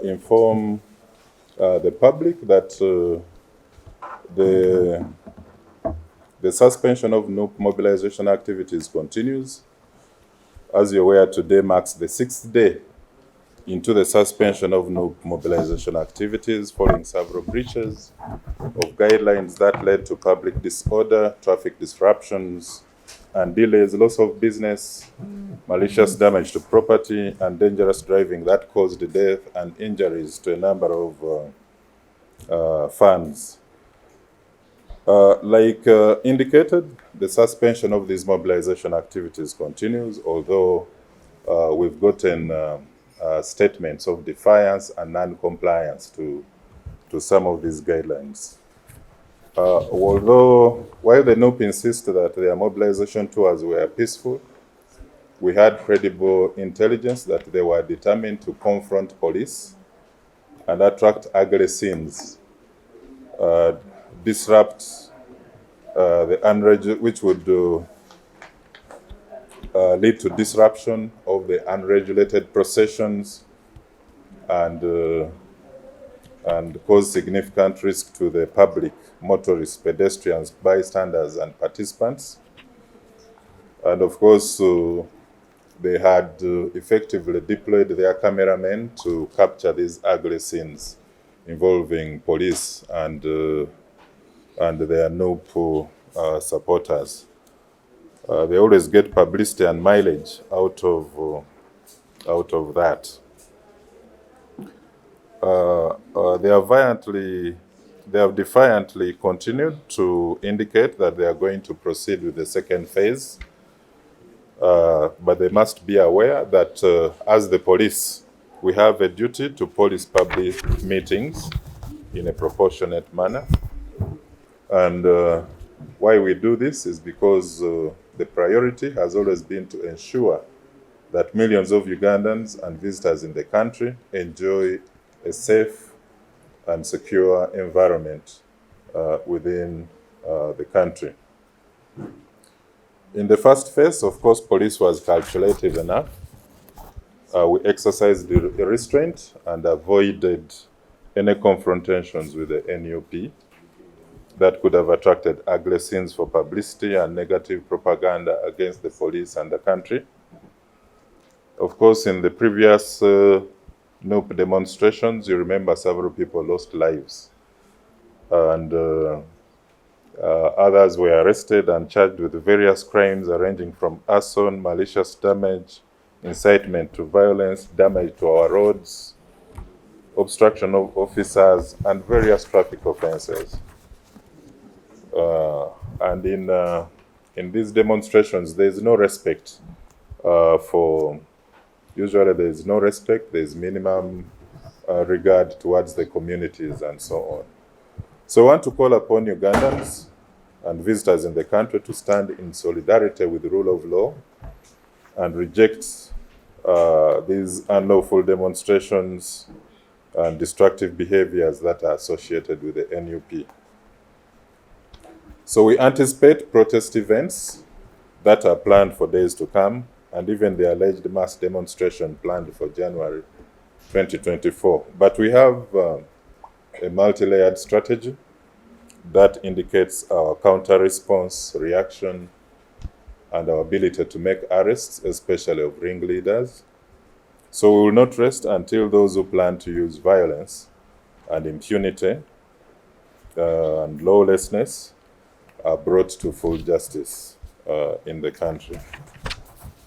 inform the public that the suspension of Nup Mobilisation activities continues. As you're aware, today marks the 6th day into the suspension of Nup Mobilisation activities following several breaches of guidelines that led to public disorder, traffic disruptions, and delays, loss of business, malicious damage to property, and dangerous driving that caused death and injuries to a number of fans. Like indicated, the suspension of these mobilization activities continues, although we've gotten statements of defiance and non-compliance to some of these guidelines. While the NUP insist that their mobilization tours were peaceful, we had credible intelligence that they were determined to confront police and attract ugly scenes, disrupt which would lead to disruption of the unregulated processions and cause significant risk to the public, motorists, pedestrians, bystanders, and participants. And of course, they had effectively deployed their cameramen to capture these ugly scenes involving police and their NUP supporters. They always get publicity and mileage out of that. They have defiantly continued to indicate that they are going to proceed with the second phase. But they must be aware that as the police, we have a duty to police public meetings in a proportionate manner. And why we do this is because the priority has always been to ensure that millions of Ugandans and visitors in the country enjoy a safe and secure environment within the country. In the first phase, of course, police was calculated enough. We exercised the restraint and avoided any confrontations with the NUP that could have attracted ugly scenes for publicity and negative propaganda against the police and the country. Of course, in the previous NUP demonstrations, you remember several people lost lives. And others were arrested and charged with various crimes ranging from arson, malicious damage, incitement to violence, damage to our roads, obstruction of officers, and various traffic offenses. And in these demonstrations, there is no respect usually there is no respect, there is minimum regard towards the communities and so on. So I want to call upon Ugandans and visitors in the country to stand in solidarity with the rule of law and reject these unlawful demonstrations and destructive behaviors that are associated with the NUP. So we anticipate protest events that are planned for days to come, and even the alleged mass demonstration planned for January 2024. But we have a multi-layered strategy that indicates our counter-response, reaction, and our ability to make arrests, especially of ringleaders. So we will not rest until those who plan to use violence and impunity and lawlessness are brought to full justice in the country.